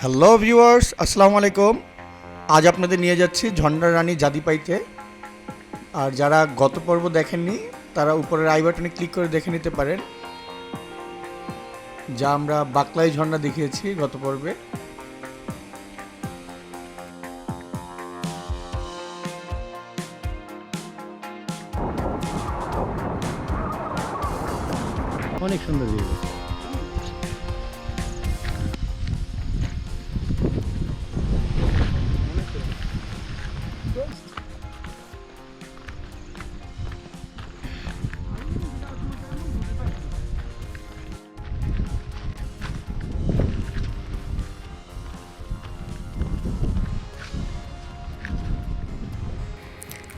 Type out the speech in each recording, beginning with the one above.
Hello viewers, আসসালামু আলাইকুম। আজ আপনাদের নিয়ে যাচ্ছি ঝর্ণার রানী জাদিপাইতে। আর যারা গত পর্ব দেখেননি তারা উপরের আই বাটনে ক্লিক করে দেখে নিতে পারেন, যা আমরা বাকলাই ঝর্ণা দেখিয়েছি গত পর্বে। অনেক সুন্দর ভিউ।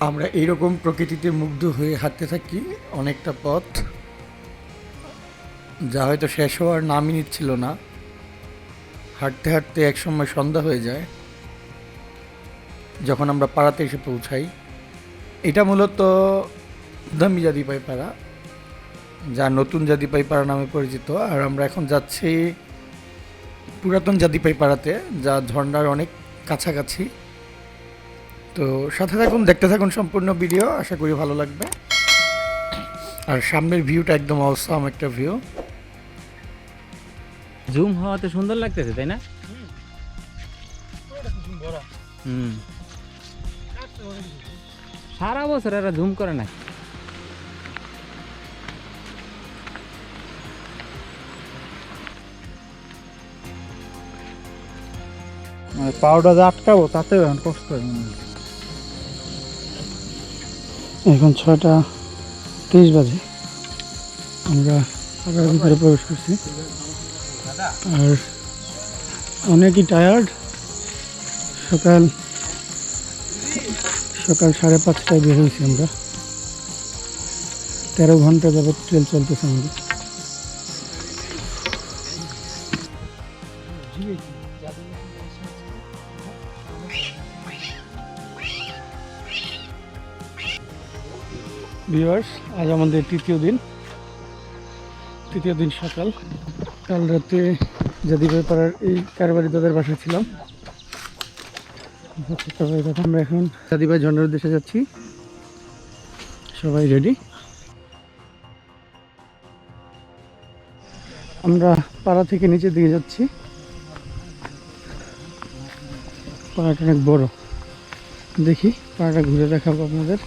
আমরা এইরকম প্রকৃতিতে মুগ্ধ হয়ে হাঁটতে থাকি অনেকটা পথ, যা হয়তো শেষ হওয়ার নামই নিচ্ছিল না। হাঁটতে হাঁটতে একসময় সন্ধ্যা হয়ে যায় যখন আমরা পাড়াতে এসে পৌঁছাই। এটা মূলত দামি জাদিপাই পাড়া, যা নতুন জাদিপাই পাড়া নামে পরিচিত। আর আমরা এখন যাচ্ছি পুরাতন জাদিপাই পাড়াতে, যা ঝর্ণার অনেক কাছাকাছি। তো সাথে থাকুন, দেখতে থাকুন সম্পূর্ণ ভিডিও, আশা করি ভালো লাগবে। আর সামনের ভিউটা একদম অসাম একটা ভিউ। জুম হওয়াতে সুন্দর লাগতেছে, তাই না? সারা বছর এরা জুম করে না। পাউডার যে আটকাবো তাতেও এখন কষ্ট হয়। এখন 6:30 বাজে, আমরা পাড়ার ভিতরে প্রবেশ করছি। আর অনেকই টায়ার্ড। সকাল 5:30টায় বের হয়েছি আমরা। 13 ঘন্টা যাবত ট্রেল চলতেছে আমাদের। ভিউয়ার্স, আজ আমাদের তৃতীয় দিন সকাল। কাল রাতে জাদিপাই পাড়ার এই কারবারি দাদার বাসায় ছিলাম। আমরা এখন জাদিপাই ঝর্ণার উদ্দেশ্যে যাচ্ছি। সবাই রেডি? আমরা পাড়া থেকে নিচের দিকে যাচ্ছি। পাড়াটা অনেক বড়, দেখি পাড়াটা ঘুরে দেখাবো আপনাদের।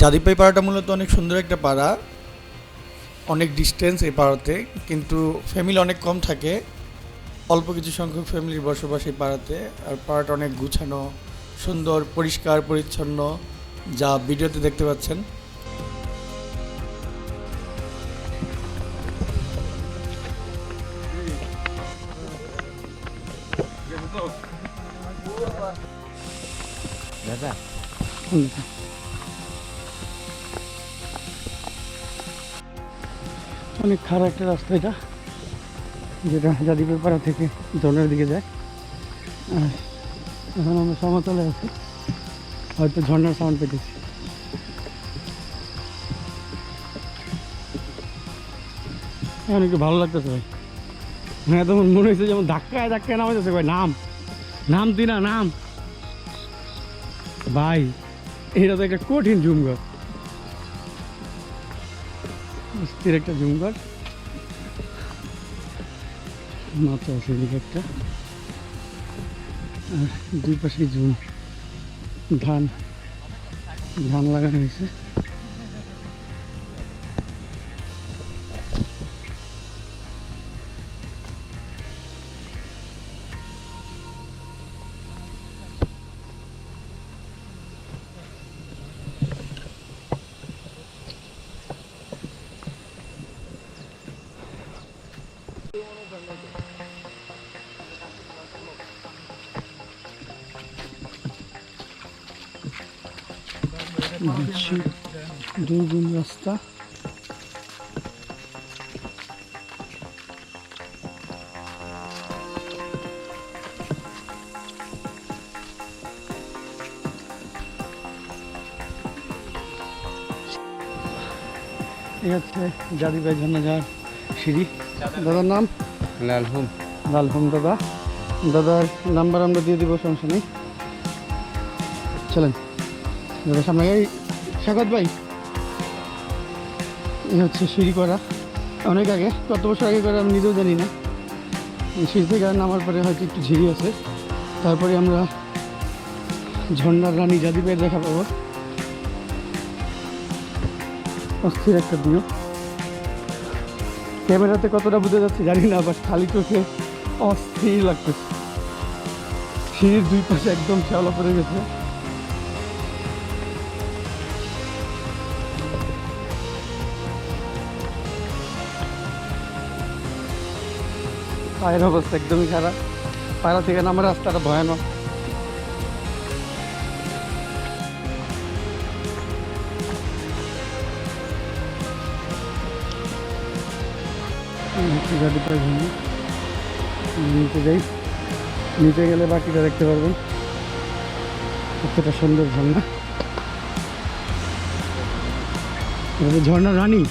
জাদিপাই পাড়াটা মূলত অনেক সুন্দর একটা পাড়া, অনেক ডিস্টেন্স এই পাড়াতে, কিন্তু ফ্যামিলি অনেক কম থাকে। অল্প কিছু সংখ্যক ফ্যামিলির বসবাস এই পাড়াতে। আর পাড়াটা অনেক গুছানো, সুন্দর, পরিষ্কার পরিচ্ছন্ন, যা ভিডিওতে দেখতে পাচ্ছেন। দাদা, অনেক খারাপ একটা রাস্তা এটা, যেটা জাদিপাই পাড়া থেকে ঝর্ণার দিকে যায়। আর এখন আমরা সমতলে আছি, হয়তো ঝর্ণার সাউন্ড পেতেছি। এখন একটু ভালো লাগতেছে ভাই। হ্যাঁ, তখন মনে হয়েছে যেমন ধাক্কায় নামে যাচ্ছে। ভাই নাম তুই না নাম ভাই, এটা তো একটা কঠিন জুমঘর, স্থির একটা জুমঘর। মাত্র আছে এদিকে একটা, আর দুই পাশে ধান লাগানো হয়েছে। দুর্গম রাস্তা। এই হচ্ছে জাদিপাই ঝর্ণা যাওয়ার সিঁড়ি। দাদার নাম? লালহুম। লালহুম দাদা, দাদার নাম্বার আমরা দিয়ে দিব, সমস্যা নেই। চলেন দাদার সামনে। এই স্বাগত ভাই, এই হচ্ছে সিঁড়ি করা, অনেক আগে, কত বছর আগে করে আমি নিজেও জানি না। এই সিঁড়ি থেকে নামার পরে হয়তো একটু ঝিরি আছে, তারপরে আমরা ঝর্ণার রানী জাদিপাই দেখা পাবো। অস্থির একটা ভিউ, ক্যামেরাতে কতটা বুঝে যাচ্ছে জানি না, বাট খালি চোখে অস্থির লাগতেছে। সিঁড়ির দুই পাশে একদম শ্যাওলা পড়ে গেছে। পায়ের অবস্থা একদমই খারাপ, পায়রা থেকে নামার রাস্তাটা ভয়ানক। জাদিপাই ঝর্ণা, নিচে যাই, নিচে গেলে বাকিটা দেখতে পারবেন। কতটা সুন্দর ঝর্ণা, ঝর্ণা রানী।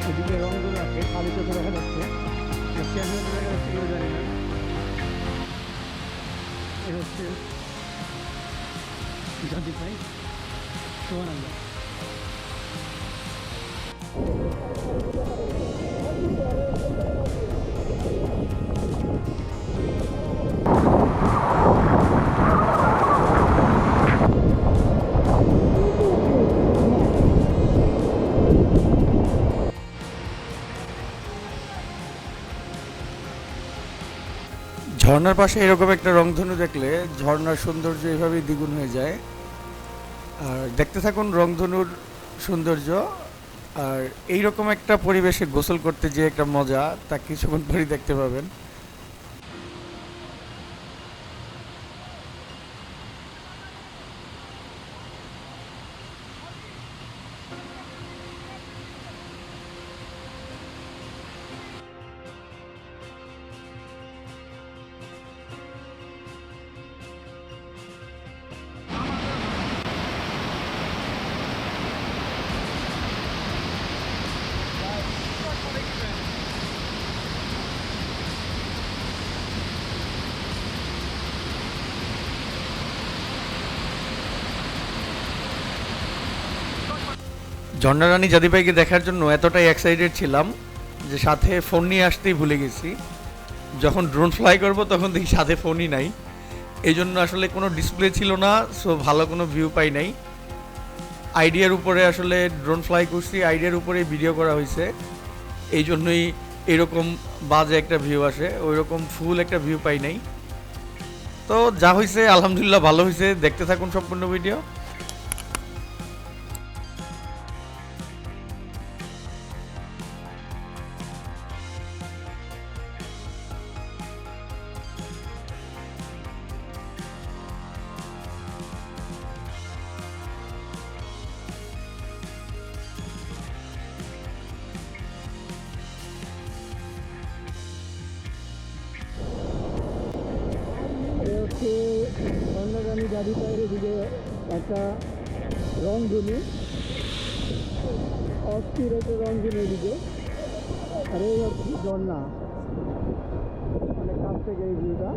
এদিকে রংগুলো আছে, খালি চোখে দেখা যাচ্ছে, ক্যামেরা দেখা যাচ্ছে কেউ জানি না। এই হচ্ছে জাদিপাই, সুবহানাল্লাহ। ঝর্ণার পাশে এরকম একটা রংধনু দেখলে ঝর্ণার সৌন্দর্য এভাবেই দ্বিগুণ হয়ে যায়। আর দেখতে থাকুন রংধনুর সৌন্দর্য। আর এইরকম একটা পরিবেশে গোসল করতে যে একটা মজা, তা কিছুক্ষণ পরেই দেখতে পাবেন। ঝর্ণা রানী জাদিপাইকে দেখার জন্য এতটাই এক্সাইটেড ছিলাম যে সাথে ফোন নিয়ে আসতেই ভুলে গেছি। যখন ড্রোন ফ্লাই করব তখন দেখি সাথে ফোনই নাই, এই জন্য আসলে কোনো ডিসপ্লে ছিল না, সো ভালো কোনো ভিউ পাই নাই। আইডিয়ার উপরে আসলে ড্রোন ফ্লাই করছি, আইডিয়ার উপরে ভিডিও করা হয়েছে, এই জন্যই এরকম বাজে একটা ভিউ আসে, ওই রকম ফুল একটা ভিউ পাই নাই। তো যা হয়েছে আলহামদুলিল্লাহ ভালো হয়েছে, দেখতে থাকুন সম্পূর্ণ ভিডিও। ঝর্ণারানী জাদিপাইয়ের দিকে একটা রংধনু, অস্থির একটা রংধনু এদিকে। আর এই হচ্ছে ঝর্ণা, অনেক কাছ থেকে এই ভিউটা।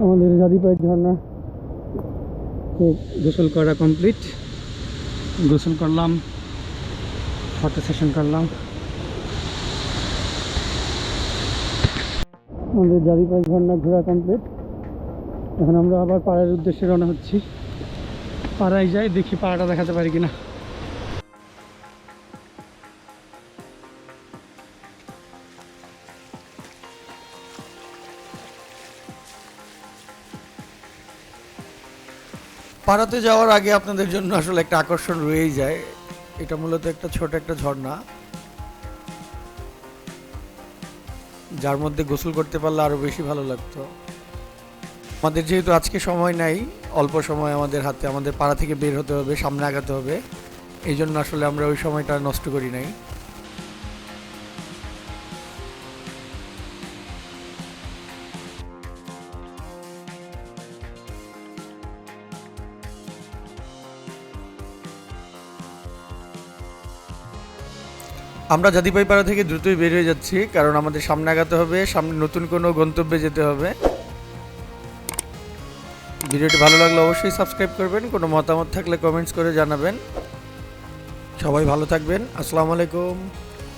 আমাদের জাদিপাই ঝর্ণা গোসল করা কমপ্লিট, গোসল করলাম, ফটো সেশন করলাম। আমাদের জাদিপাই ঝর্ণা ঘোরা কমপ্লিট। এখন আমরা আবার পাড়ার উদ্দেশ্যে রওনা হচ্ছি। পাড়ায় যাই, দেখি পাড়াটা দেখাতে পারি কিনা। পাড়াতে যাওয়ার আগে আপনাদের জন্য আসলে একটা আকর্ষণ রয়েই যায়। এটা মূলত একটা ছোট একটা ঝর্ণা, যার মধ্যে গোসল করতে পারলে আরো বেশি ভালো লাগতো। আমাদের যেহেতু আজকে সময় নাই, অল্প সময় আমাদের হাতে, আমাদের পাড়া থেকে বের হতে হবে, সামনে আগাতে হবে, এই জন্য আসলে আমরা ওই সময়টা নষ্ট করি নাই। আমরা জাদিপাই পাড়া থেকে দ্রুতই বের হয়ে যাচ্ছি, কারণ আমাদের সামনে আগাতে হবে, সামনে নতুন কোনো গন্তব্যে যেতে হবে। ভিডিওটি ভালো লাগলে অবশ্যই সাবস্ক্রাইব করবেন, কোনো মতামত থাকলে কমেন্টস করে জানাবেন। সবাই ভালো থাকবেন, আসসালামু আলাইকুম।